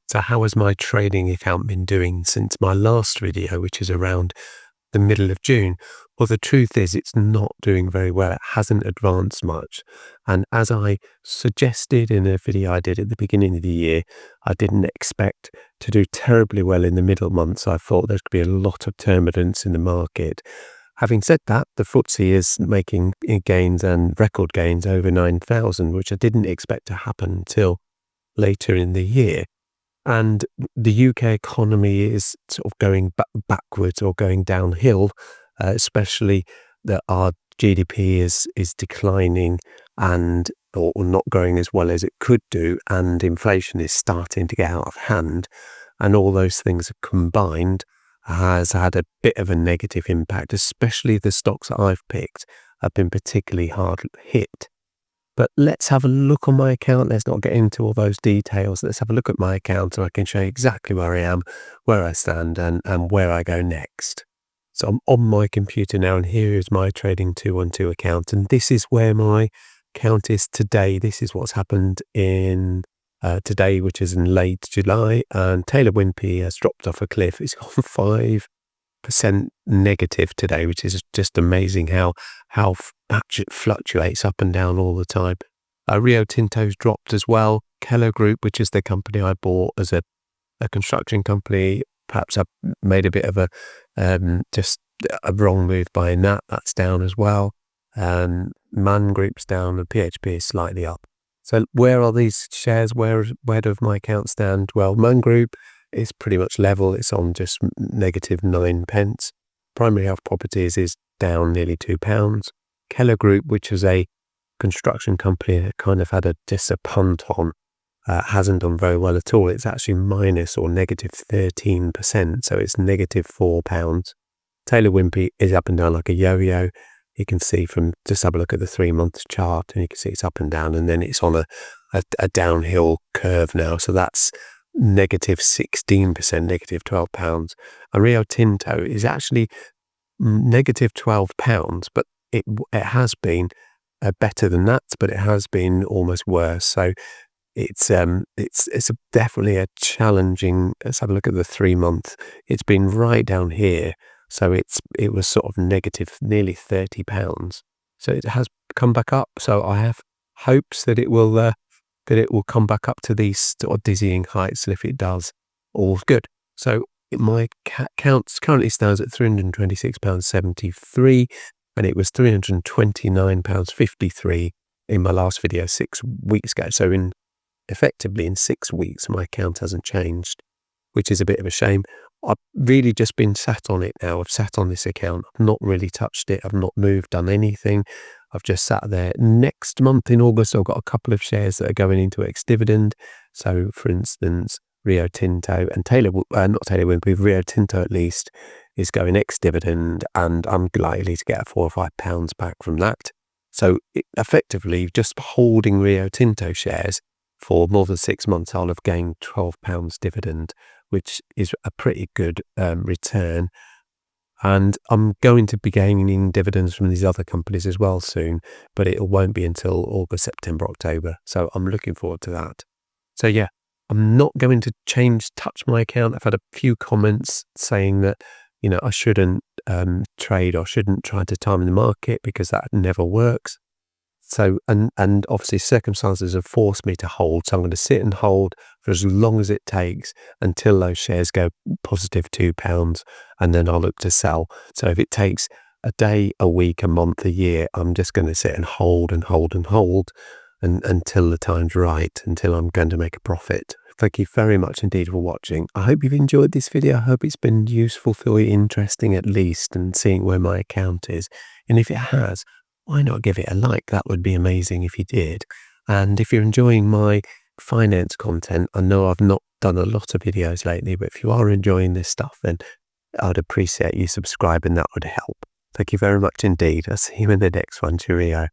So how has my trading account been doing since my last video, which is around the middle of June? Well, the truth is it's not doing very well. It hasn't advanced much. And as I suggested in a video I did at the beginning of the year, I didn't expect to do terribly well in the middle months. I thought there could be a lot of turbulence in the market. Having said that, the FTSE is making gains and record gains over 9,000, which I didn't expect to happen until later in the year. And the UK economy is sort of going backwards or going downhill, especially that our GDP is declining and or not growing as well as it could do, and inflation is starting to get out of hand. And all those things combined has had a bit of a negative impact, especially the stocks that I've picked have been particularly hard hit. But let's have a look on my account. Let's not get into all those details. Let's have a look at my account so I can show you exactly where I am, where I stand, and where I go next. So I'm on my computer now, and here is my Trading212 account. And this is where my account is today. This is what's happened in today, which is in late July. And Taylor Wimpey has dropped off a cliff. It's gone 5% negative today, which is just amazing how much it fluctuates up and down all the time. Rio Tinto's dropped as well. Keller Group, which is the company I bought as a construction company, perhaps I've made a bit of a just a wrong move buying that. That's down as well. Man Group's down and PHP is slightly up. So where are these shares? Where do my accounts stand? Well, Man Group is pretty much level. It's on just negative 9p. Primary Health Properties is down nearly £2. Keller Group, which is a construction company that kind of had just a punt on, hasn't done very well at all. It's actually minus or negative 13%, so it's negative £4. Taylor Wimpey is up and down like a yo-yo. You can see from, just have a look at the 3-month chart, and you can see it's up and down, and then it's on a downhill curve now. So that's negative 16%, negative £12. And Rio Tinto is actually negative £12, but it has been better than that, but it has been almost worse. So it's definitely a challenging. Let's have a look at the 3-month. It's been right down here. So it was sort of negative nearly £30. So it has come back up. So I have hopes that it will come back up to these sort of dizzying heights. And if it does, all's good. So my account currently stands at £326.73, and it was £329.53 in my last video 6 weeks ago. So effectively in 6 weeks, my account hasn't changed, which is a bit of a shame. I've really just been sat on it now. I've sat on this account. I've not really touched it. I've not moved, done anything. I've just sat there. Next month in August, I've got a couple of shares that are going into ex-dividend. So, for instance, Rio Tinto and not Taylor Wimpey, Rio Tinto at least is going ex-dividend, and I'm likely to get £4 or £5 back from that. So, effectively, just holding Rio Tinto shares for more than 6 months, I'll have gained £12 dividend, which is a pretty good return. And I'm going to be gaining dividends from these other companies as well soon, but it won't be until August, September, October. So I'm looking forward to that. So yeah, I'm not going to touch my account. I've had a few comments saying that, I shouldn't trade or shouldn't try to time the market because that never works. So, and obviously circumstances have forced me to hold. So I'm going to sit and hold for as long as it takes until those shares go positive £2, and then I'll look to sell. So if it takes a day, a week, a month, a year, I'm just going to sit and hold and hold and hold until the time's right, until I'm going to make a profit. Thank you very much indeed for watching. I hope you've enjoyed this video. I hope it's been useful for you, interesting at least, and seeing where my account is. And if it has, why not give it a like? That would be amazing if you did. And if you're enjoying my finance content, I know I've not done a lot of videos lately, but if you are enjoying this stuff, then I'd appreciate you subscribing. That would help. Thank you very much indeed. I'll see you in the next one. Cheerio.